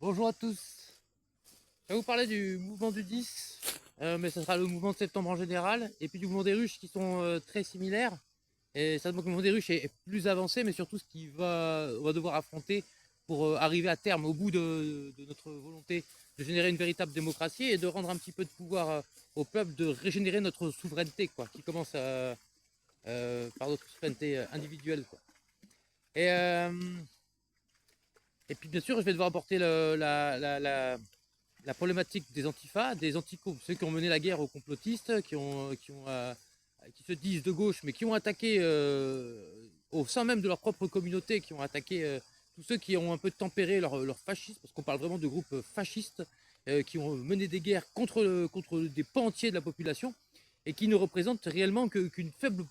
Bonjour à tous. Je vais vous parler du mouvement du 10, mais ce sera le mouvement de septembre en général, et puis du mouvement des ruches qui sont très similaires. Et ça, le mouvement des ruches est plus avancé, mais surtout ce on va devoir affronter pour arriver à terme, au bout de notre volonté de générer une véritable démocratie et de rendre un petit peu de pouvoir au peuple, de régénérer notre souveraineté, quoi, qui commence par notre souveraineté individuelle, quoi. Et, euh, et puis bien sûr, je vais devoir apporter la problématique des antifas, des anticos, ceux qui ont mené la guerre aux complotistes, qui se disent de gauche, mais qui ont attaqué au sein même de leur propre communauté, qui ont attaqué tous ceux qui ont un peu tempéré leur fascisme, parce qu'on parle vraiment de groupes fascistes, qui ont mené des guerres contre des pans entiers de la population, et qui ne représentent réellement qu'une faible...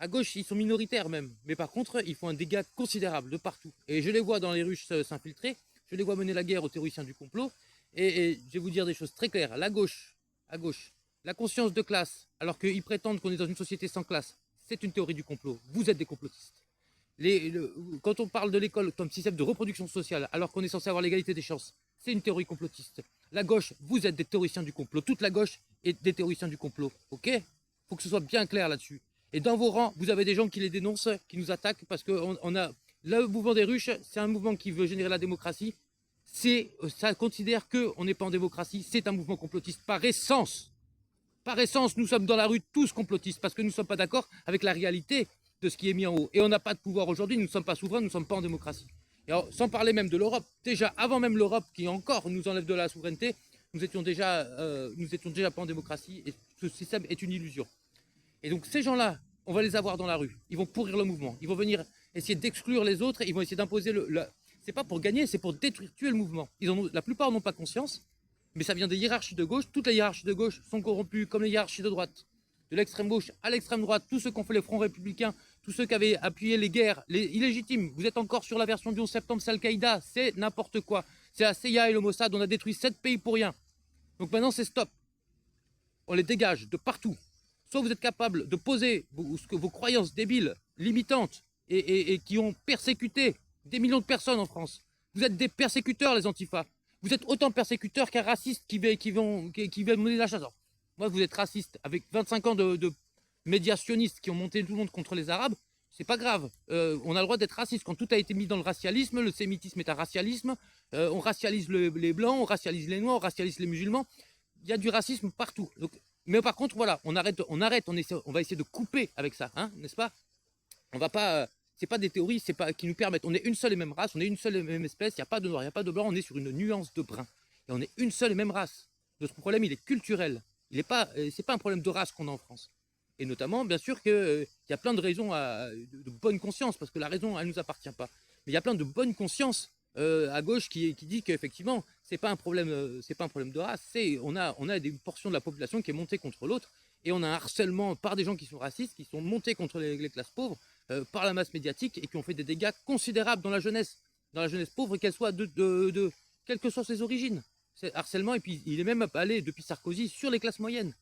à gauche, ils sont minoritaires même, mais par contre, ils font un dégât considérable de partout. Et je les vois dans les ruches s'infiltrer, je les vois mener la guerre aux théoriciens du complot, et je vais vous dire des choses très claires. À gauche, la conscience de classe, alors qu'ils prétendent qu'on est dans une société sans classe, c'est une théorie du complot. Vous êtes des complotistes. Quand on parle de l'école comme système de reproduction sociale, alors qu'on est censé avoir l'égalité des chances, c'est une théorie complotiste. La gauche, vous êtes des théoriciens du complot. Toute la gauche est des théoriciens du complot. Ok? Faut que ce soit bien clair là-dessus. Et dans vos rangs, vous avez des gens qui les dénoncent, qui nous attaquent, parce que on a le mouvement des ruches, c'est un mouvement qui veut générer la démocratie. Ça considère qu'on n'est pas en démocratie, c'est un mouvement complotiste par essence. Par essence, nous sommes dans la rue tous complotistes, parce que nous ne sommes pas d'accord avec la réalité de ce qui est mis en haut. Et on n'a pas de pouvoir aujourd'hui, nous ne sommes pas souverains, nous ne sommes pas en démocratie. Et alors, sans parler même de l'Europe, déjà, avant même l'Europe qui encore nous enlève de la souveraineté, nous étions déjà pas en démocratie, et ce système est une illusion. Et donc ces gens-là, on va les avoir dans la rue. Ils vont pourrir le mouvement. Ils vont venir essayer d'exclure les autres. Ils vont essayer d'imposer C'est pas pour gagner, c'est pour détruire, tuer le mouvement. La plupart n'ont pas conscience, mais ça vient des hiérarchies de gauche. Toutes les hiérarchies de gauche sont corrompues, comme les hiérarchies de droite. De l'extrême gauche à l'extrême droite, tous ceux qui ont fait les fronts républicains, tous ceux qui avaient appuyé les guerres, les illégitimes. Vous êtes encore sur la version du 11 septembre, c'est Al-Qaïda, c'est n'importe quoi. C'est la CIA et le Mossad, on a détruit 7 pays pour rien. Donc maintenant c'est stop. On les dégage de partout. Soit vous êtes capable de poser vos croyances débiles, limitantes, et qui ont persécuté des millions de personnes en France. Vous êtes des persécuteurs, les antifas. Vous êtes autant persécuteurs qu'un raciste qui veut mener la chasse. Moi, vous êtes raciste. Avec 25 ans de médias sionistes qui ont monté tout le monde contre les Arabes, c'est pas grave. On a le droit d'être raciste. Quand tout a été mis dans le racialisme, le sémitisme est un racialisme. On racialise les blancs, on racialise les noirs, on racialise les musulmans. Il y a du racisme partout. Donc, mais par contre, voilà, on va essayer de couper avec ça, hein, n'est-ce pas? On va pas, c'est pas des théories, c'est pas qui nous permettent. On est une seule et même race, on est une seule et même espèce. Il n'y a pas de noir, il n'y a pas de blanc. On est sur une nuance de brun et on est une seule et même race. Notre problème, il est culturel. Il est pas, c'est pas un problème de race qu'on a en France. Et notamment, bien sûr que il y a plein de raisons de bonne conscience, parce que la raison, elle nous appartient pas. Mais il y a plein de bonne conscience à gauche qui dit qu'effectivement, c'est pas un problème de race. On a des portions de la population qui est montée contre l'autre, et on a un harcèlement par des gens qui sont racistes, qui sont montés contre les classes pauvres, par la masse médiatique, et qui ont fait des dégâts considérables dans la jeunesse pauvre, qu'elle soit quelles que soient ses origines. C'est harcèlement, et puis il est même allé depuis Sarkozy sur les classes moyennes.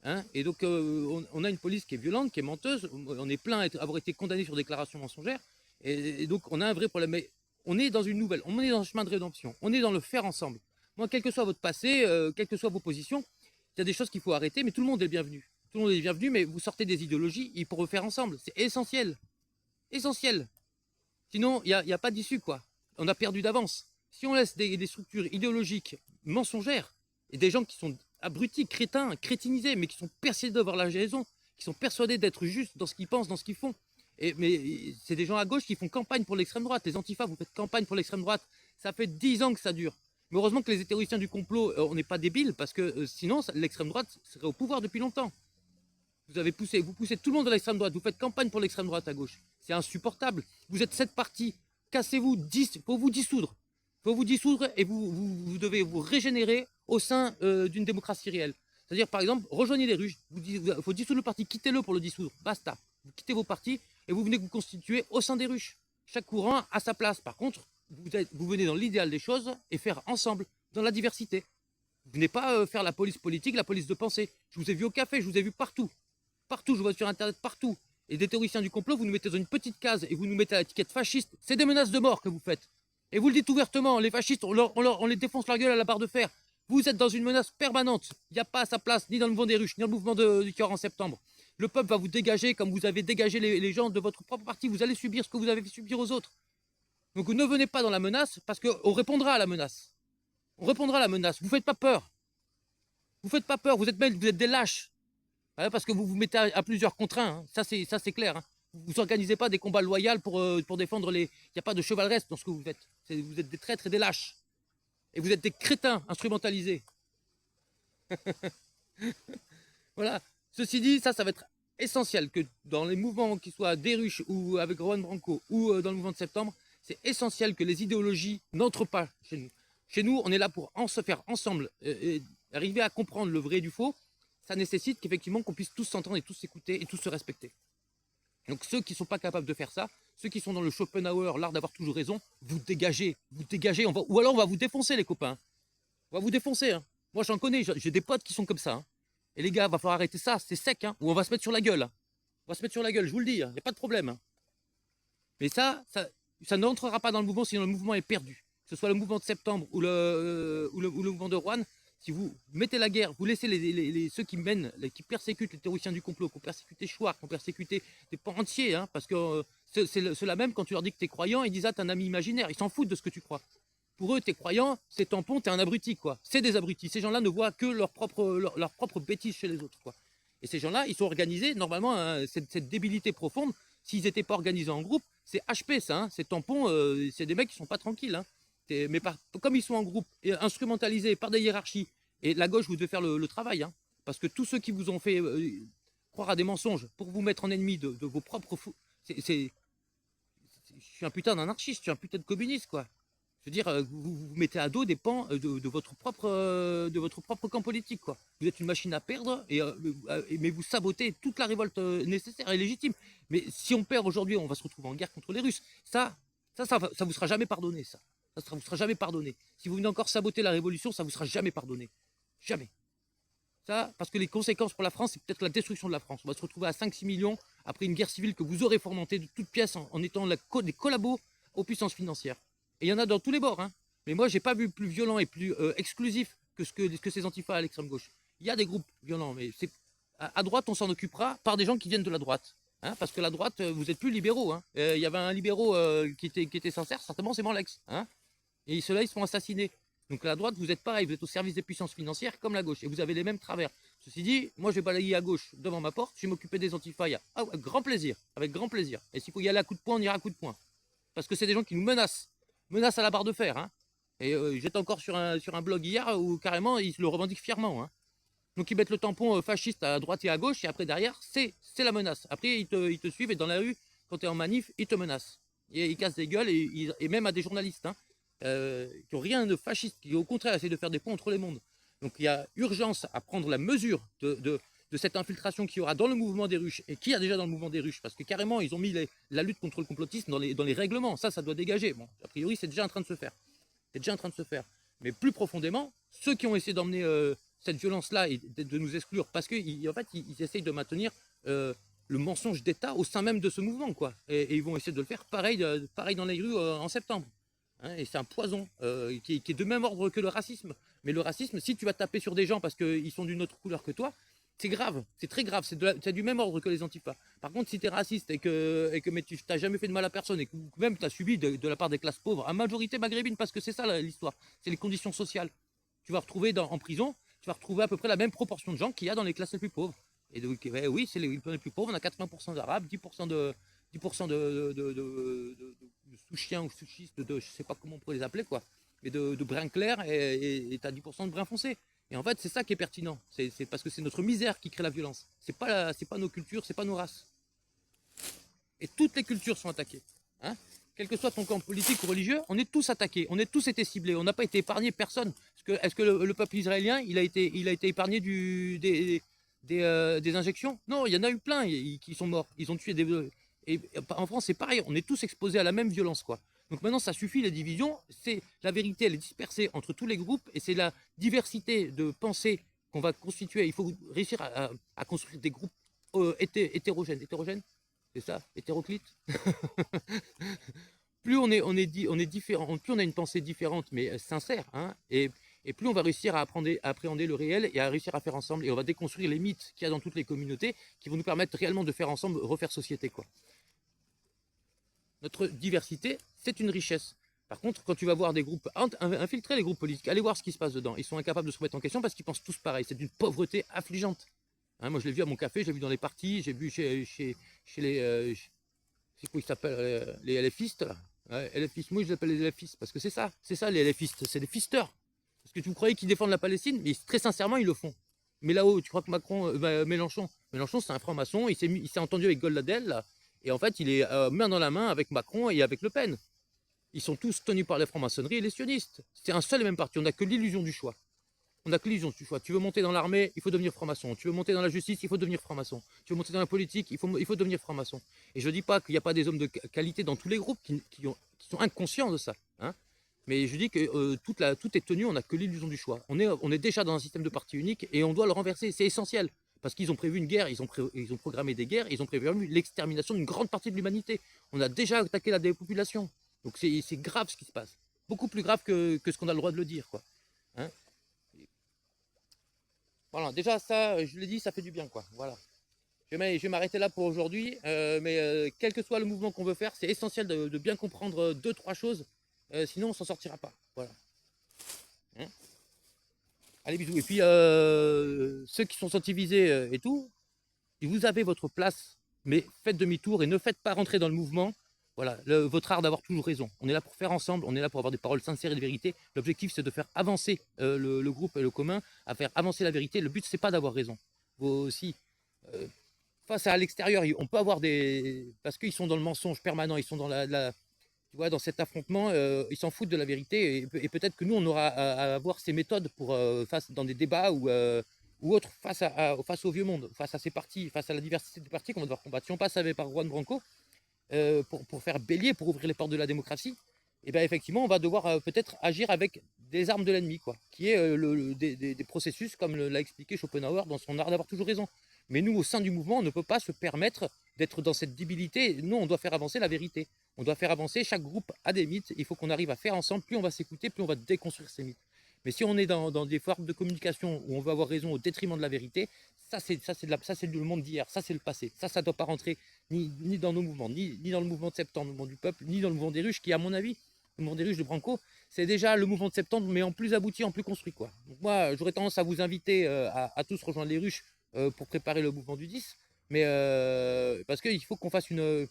Hein, et donc, on a une police qui est violente, qui est menteuse. On est plein d'avoir été condamné sur déclaration mensongère. Et donc, on a un vrai problème. Mais on est dans une nouvelle, on est dans un chemin de rédemption. On est dans le faire ensemble. Moi, quel que soit votre passé, quelles que soient vos positions, il y a des choses qu'il faut arrêter, mais tout le monde est bienvenu. Tout le monde est bienvenu, mais vous sortez des idéologies et pour le faire ensemble. C'est essentiel. Essentiel. Sinon, il n'y a pas d'issue, quoi. On a perdu d'avance. Si on laisse des structures idéologiques mensongères et des gens qui sont abrutis, crétins, crétinisés, mais qui sont persuadés d'avoir la raison, qui sont persuadés d'être justes dans ce qu'ils pensent, dans ce qu'ils font. Mais c'est des gens à gauche qui font campagne pour l'extrême droite. Les antifas, vous faites campagne pour l'extrême droite. Ça fait 10 ans que ça dure. Mais heureusement que les théoriciens du complot, on n'est pas débiles, parce que sinon, l'extrême droite serait au pouvoir depuis longtemps. Vous poussez tout le monde à l'extrême droite. Vous faites campagne pour l'extrême droite à gauche. C'est insupportable. Vous êtes cette partie. Cassez-vous, faut vous dissoudre. Faut vous dissoudre et vous devez vous régénérer au sein d'une démocratie réelle. C'est-à-dire, par exemple, rejoignez les ruches. Il faut dissoudre le parti, quittez-le pour le dissoudre. Basta. Vous quittez vos partis et vous venez vous constituer au sein des ruches. Chaque courant a sa place. Par contre, vous venez dans l'idéal des choses et faire ensemble, dans la diversité. Vous venez pas faire la police politique, la police de pensée. Je vous ai vu au café, je vous ai vu partout. Partout, je vois sur Internet, partout. Et des théoriciens du complot, vous nous mettez dans une petite case et vous nous mettez à l'étiquette fasciste. C'est des menaces de mort que vous faites. Et vous le dites ouvertement, les fascistes, on les défonce leur gueule à la barre de fer. Vous êtes dans une menace permanente. Il n'y a pas à sa place, ni dans le mouvement des ruches, ni dans le mouvement du cœur en septembre. Le peuple va vous dégager comme vous avez dégagé les gens de votre propre parti. Vous allez subir ce que vous avez fait subir aux autres. Donc ne venez pas dans la menace, parce qu'on répondra à la menace. On répondra à la menace. Vous ne faites pas peur. Vous ne faites pas peur, vous êtes des lâches. Ouais, parce que vous vous mettez à plusieurs contre un, hein. Ça c'est clair. Hein. Vous n'organisez pas des combats loyaux pour défendre les... Il n'y a pas de chevaleresque dans ce que vous faites. Vous êtes des traîtres et des lâches. Et vous êtes des crétins instrumentalisés. Voilà. Ceci dit, ça va être essentiel que dans les mouvements qui soient des ruches ou avec Juan Branco ou dans le mouvement de septembre, c'est essentiel que les idéologies n'entrent pas chez nous. Chez nous, on est là pour se faire ensemble et arriver à comprendre le vrai du faux. Ça nécessite qu'effectivement qu'on puisse tous s'entendre et tous s'écouter et tous se respecter. Donc ceux qui ne sont pas capables de faire ça, ceux qui sont dans le Schopenhauer, l'art d'avoir toujours raison, vous dégagez, ou alors on va vous défoncer les copains. On va vous défoncer. Hein. Moi j'en connais, j'ai des potes qui sont comme ça. Hein. Et les gars, il va falloir arrêter ça, c'est sec, hein, ou on va se mettre sur la gueule. Hein. On va se mettre sur la gueule, je vous le dis, il n'y a pas de problème. Hein. Mais ça n'entrera pas dans le mouvement si le mouvement est perdu. Que ce soit le mouvement de septembre ou le mouvement de Rouen, si vous mettez la guerre, vous laissez ceux qui mènent, qui persécutent les théoriciens du complot, qui ont persécuté Chouard, qui ont persécuté des pans entiers, hein, parce que c'est ceux-là même, quand tu leur dis que tu es croyant, ils disent « Ah, t'es un ami imaginaire », ils s'en foutent de ce que tu crois. Pour eux, t'es croyant, c'est tampon, t'es un abruti, quoi. C'est des abrutis. Ces gens-là ne voient que leur propre bêtise chez les autres, quoi. Et ces gens-là, ils sont organisés, normalement, hein, cette débilité profonde, s'ils n'étaient pas organisés en groupe, c'est HP, ça, hein, c'est tampon, c'est des mecs qui sont pas tranquilles, hein. Mais comme ils sont en groupe, et instrumentalisés par des hiérarchies, et la gauche, vous devez faire le travail, hein, parce que tous ceux qui vous ont fait croire à des mensonges pour vous mettre en ennemi de vos propres fous, je suis un putain d'anarchiste, je suis un putain de communiste, quoi. Je veux dire, vous mettez à dos des pans de votre propre camp politique, quoi. Vous êtes une machine à perdre, mais vous sabotez toute la révolte nécessaire et légitime. Mais si on perd aujourd'hui, on va se retrouver en guerre contre les Russes. Ça vous sera jamais pardonné, ça. Vous sera jamais pardonné. Si vous venez encore saboter la révolution, ça vous sera jamais pardonné. Jamais. Ça, parce que les conséquences pour la France, c'est peut-être la destruction de la France. On va se retrouver à 5-6 millions après une guerre civile que vous aurez fomentée de toutes pièces en étant des collabos aux puissances financières. Et il y en a dans tous les bords. Hein. Mais moi, j'ai pas vu plus violent et plus exclusif que ce que ces antifas à l'extrême gauche. Il y a des groupes violents, mais à droite, on s'en occupera par des gens qui viennent de la droite. Hein, parce que la droite, vous êtes plus libéraux. Hein. Il y avait un libéraux qui était sincère, certainement c'est Morlex. Hein. Et ceux-là, ils se font assassiner. Donc la droite, vous êtes pareil, vous êtes au service des puissances financières comme la gauche. Et vous avez les mêmes travers. Ceci dit, moi je vais balayer à gauche devant ma porte, je vais m'occuper des antifas. Avec grand plaisir, avec grand plaisir. Et s'il faut y aller à coup de poing, on ira à coup de poing. Parce que c'est des gens qui nous menacent à la barre de fer. Hein. Et j'étais encore sur un blog hier où carrément ils le revendiquent fièrement. Hein. Donc ils mettent le tampon fasciste à droite et à gauche, et après derrière, c'est la menace. Après ils te suivent, et dans la rue, quand tu es en manif, ils te menacent. Et ils cassent des gueules, et même à des journalistes. Hein. Qui n'ont rien de fasciste, qui au contraire essaient de faire des ponts entre les mondes. Donc il y a urgence à prendre la mesure de cette infiltration qu'il y aura dans le mouvement des ruches, et qui y a déjà dans le mouvement des ruches, parce que carrément ils ont mis la lutte contre le complotisme dans les règlements, ça doit dégager. Bon, a priori c'est déjà en train de se faire. C'est déjà en train de se faire. Mais plus profondément, ceux qui ont essayé d'emmener cette violence-là et de nous exclure, parce qu'en fait ils essayent de maintenir le mensonge d'État au sein même de ce mouvement, quoi. Et ils vont essayer de le faire pareil dans les rues en septembre. Hein, et c'est un poison qui est de même ordre que le racisme. Mais le racisme, si tu vas taper sur des gens parce qu'ils sont d'une autre couleur que toi, c'est grave, c'est très grave, c'est du même ordre que les antifas. Par contre, si tu es raciste et que mais tu n'as jamais fait de mal à personne et que même tu as subi de la part des classes pauvres, à majorité maghrébine, parce que c'est ça l'histoire, c'est les conditions sociales. Tu vas retrouver en prison, tu vas retrouver à peu près la même proportion de gens qu'il y a dans les classes les plus pauvres. Et donc, oui, c'est les plus pauvres, on a 80% d'arabes, 10% de sous-chiens ou sous-chistes, je ne sais pas comment on pourrait les appeler, quoi, mais de brun clair, et tu as 10% de brun foncé. Et en fait, c'est ça qui est pertinent. C'est parce que c'est notre misère qui crée la violence. C'est pas nos cultures, c'est pas nos races. Et toutes les cultures sont attaquées. Hein, quel que soit ton camp politique ou religieux, on est tous attaqués, on est tous été ciblés, on n'a pas été épargné personne. Est-ce que le peuple israélien, il a été épargné des injections? Non, il y en a eu plein qui sont morts. Ils ont tué des... Et en France, c'est pareil, on est tous exposés à la même violence, quoi. Donc maintenant, ça suffit, les divisions. C'est la vérité, elle est dispersée entre tous les groupes, et c'est la diversité de pensée qu'on va constituer. Il faut réussir à construire des groupes hétérogènes. Hétérogènes, c'est ça? Hétéroclites. on est différent, plus on a une pensée différente mais sincère, hein, et plus on va réussir à appréhender le réel et à réussir à faire ensemble. Et on va déconstruire les mythes qu'il y a dans toutes les communautés qui vont nous permettre réellement de faire ensemble, refaire société, quoi. Notre diversité, c'est une richesse. Par contre, quand tu vas voir des groupes, infiltrer les groupes politiques, allez voir ce qui se passe dedans. Ils sont incapables de se remettre en question parce qu'ils pensent tous pareil. C'est d'une pauvreté affligeante. Hein, moi, je l'ai vu à mon café, je l'ai vu dans les partis, j'ai vu chez les... c'est quoi ils s'appellent les LFistes, là. Ouais, LFistes, moi je les appelle les LFistes parce que c'est ça les LFistes, c'est des fisteurs. Parce que vous croyez qu'ils défendent la Palestine, mais très sincèrement ils le font. Mais là-haut, tu crois que Mélenchon, c'est un franc-maçon, il s'est entendu avec Goldadel, là, et en fait il est main dans la main avec Macron et avec Le Pen. Ils sont tous tenus par la franc-maçonnerie et les sionistes. C'est un seul et même parti, on n'a que l'illusion du choix. On n'a que l'illusion du choix. Tu veux monter dans l'armée, il faut devenir franc-maçon. Tu veux monter dans la justice, il faut devenir franc-maçon. Tu veux monter dans la politique, il faut devenir franc-maçon. Et je ne dis pas qu'il n'y a pas des hommes de qualité dans tous les groupes qui sont inconscients de ça. Hein, mais je dis que tout est tenu, on n'a que l'illusion du choix. On est déjà dans un système de parti unique et on doit le renverser. C'est essentiel. Parce qu'ils ont prévu une guerre, ils ont programmé des guerres, ils ont prévu l'extermination d'une grande partie de l'humanité. On a déjà attaqué la dépopulation. Donc c'est grave ce qui se passe. Beaucoup plus grave que ce qu'on a le droit de le dire, quoi. Hein, voilà, déjà ça, je l'ai dit, ça fait du bien, quoi. Voilà. Je vais m'arrêter là pour aujourd'hui, mais quel que soit le mouvement qu'on veut faire, c'est essentiel de bien comprendre deux, trois choses, sinon on s'en sortira pas. Voilà. Hein, allez, bisous. Et puis, ceux qui sont sensibilisés et tout, vous avez votre place, mais faites demi-tour et ne faites pas rentrer dans le mouvement. Voilà, votre art d'avoir toujours raison. On est là pour faire ensemble, on est là pour avoir des paroles sincères et de vérité. L'objectif, c'est de faire avancer le groupe et le commun, à faire avancer la vérité. Le but, c'est pas d'avoir raison. Vous aussi, face à l'extérieur, on peut avoir des... Parce qu'ils sont dans le mensonge permanent, ils sont dans tu vois, dans cet affrontement, ils s'en foutent de la vérité. Et peut-être que nous, on aura à avoir ces méthodes pour, dans des débats ou autres, face au vieux monde, face à ces partis, face à la diversité des partis qu'on va devoir combattre. Si on passe par Juan Branco, pour faire bélier, pour ouvrir les portes de la démocratie, et bien effectivement, on va devoir peut-être agir avec des armes de l'ennemi, quoi, qui est des processus, comme l'a expliqué Schopenhauer dans son art d'avoir toujours raison. Mais nous, au sein du mouvement, on ne peut pas se permettre d'être dans cette débilité. Nous, on doit faire avancer la vérité. On doit faire avancer, chaque groupe a des mythes, il faut qu'on arrive à faire ensemble, plus on va s'écouter, plus on va déconstruire ces mythes. Mais si on est dans des formes de communication où on veut avoir raison au détriment de la vérité, ça c'est le monde d'hier, ça c'est le passé. Ça ne doit pas rentrer ni dans nos mouvements, ni dans le mouvement de septembre, le mouvement du peuple, ni dans le mouvement des ruches, qui à mon avis, le mouvement des ruches de Branco, c'est déjà le mouvement de septembre, mais en plus abouti, en plus construit, quoi. Donc moi, j'aurais tendance à vous inviter à tous rejoindre les ruches pour préparer le mouvement du 10, mais parce qu'il faut qu'on fasse une...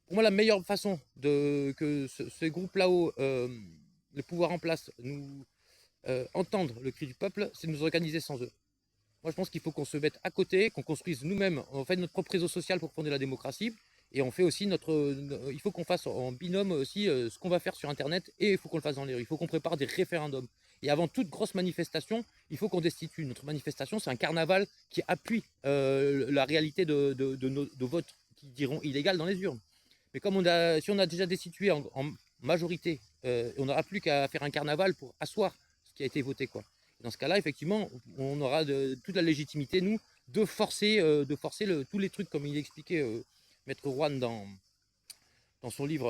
Pour moi, la meilleure façon que ce groupe là-haut, le pouvoir en place, nous entendre le cri du peuple, c'est de nous organiser sans eux. Moi, je pense qu'il faut qu'on se mette à côté, qu'on construise nous-mêmes, on fait notre propre réseau social pour fonder la démocratie, et on fait aussi il faut qu'on fasse en binôme aussi ce qu'on va faire sur Internet, et il faut qu'on le fasse dans les rues. Il faut qu'on prépare des référendums. Et avant toute grosse manifestation, il faut qu'on destitue. Notre manifestation, c'est un carnaval qui appuie la réalité de votes qui diront illégal dans les urnes. Mais comme si on a déjà destitué en majorité, on n'aura plus qu'à faire un carnaval pour asseoir ce qui a été voté, quoi. Dans ce cas-là, effectivement, on aura toute la légitimité, nous, de forcer tous les trucs, comme il expliquait Maître Rouen dans son livre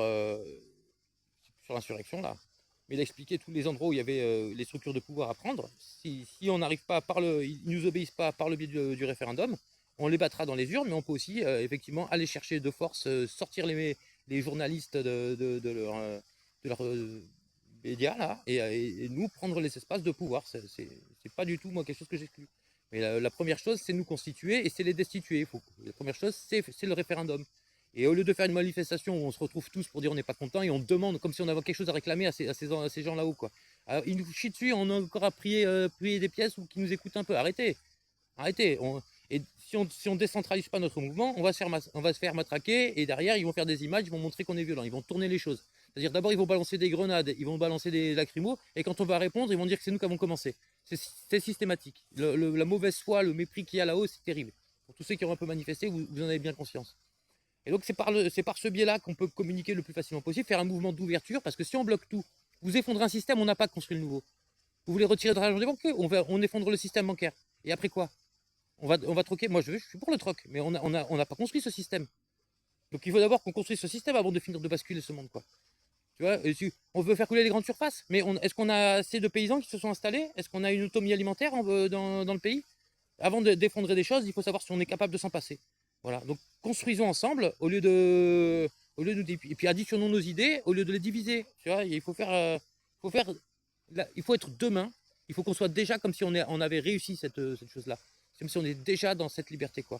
sur l'insurrection, là. Mais il a expliqué tous les endroits où il y avait les structures de pouvoir à prendre. Si on n'arrive pas, ils ne nous obéissent pas par le biais du référendum, on les battra dans les urnes, mais on peut aussi effectivement aller chercher de force, sortir les journalistes de leur médias là, et nous prendre les espaces de pouvoir. C'est pas du tout moi quelque chose que j'exclus. Mais la première chose, c'est nous constituer et c'est les destituer. La première chose, c'est le référendum. Et au lieu de faire une manifestation où on se retrouve tous pour dire on n'est pas content et on demande comme si on avait quelque chose à réclamer à ces gens là-haut, quoi. Alors, ils nous chient dessus, on a encore à prier des pièces ou qu'ils nous écoutent un peu. Arrêtez. Et si on décentralise pas notre mouvement, on va se faire matraquer et derrière ils vont faire des images, ils vont montrer qu'on est violent, ils vont tourner les choses. C'est-à-dire d'abord ils vont balancer des grenades, ils vont balancer des lacrymos et quand on va répondre, ils vont dire que c'est nous qui avons commencé. C'est systématique. La mauvaise foi, le mépris qu'il y a là-haut, c'est terrible. Pour tous ceux qui ont un peu manifesté, vous en avez bien conscience. Et donc c'est par ce biais-là qu'on peut communiquer le plus facilement possible, faire un mouvement d'ouverture, parce que si on bloque tout, vous effondrez un système, on n'a pas construit le nouveau. Vous voulez retirer de l'argent des banquiers, on effondre le système bancaire. Et après quoi? On va troquer, moi je suis pour le troc, mais on n'a pas construit ce système. Donc il faut d'abord qu'on construise ce système avant de finir de basculer ce monde, quoi. Tu vois, on veut faire couler les grandes surfaces, mais est-ce qu'on a assez de paysans qui se sont installés? Est-ce qu'on a une autonomie alimentaire dans le pays? Avant d'effondrer des choses, il faut savoir si on est capable de s'en passer. Voilà, donc construisons ensemble et puis additionnons nos idées au lieu de les diviser. Tu vois, il faut être demain. Il faut qu'on soit déjà comme si on avait réussi cette chose-là, comme si on est déjà dans cette liberté, quoi.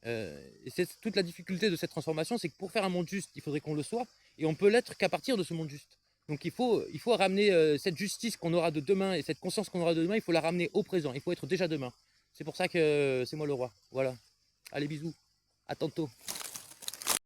Et c'est toute la difficulté de cette transformation, c'est que pour faire un monde juste, il faudrait qu'on le soit, et on peut l'être qu'à partir de ce monde juste. Donc il faut ramener cette justice qu'on aura de demain et cette conscience qu'on aura de demain, il faut la ramener au présent. Il faut être déjà demain. C'est pour ça que c'est moi le roi. Voilà. Allez, bisous. À tantôt.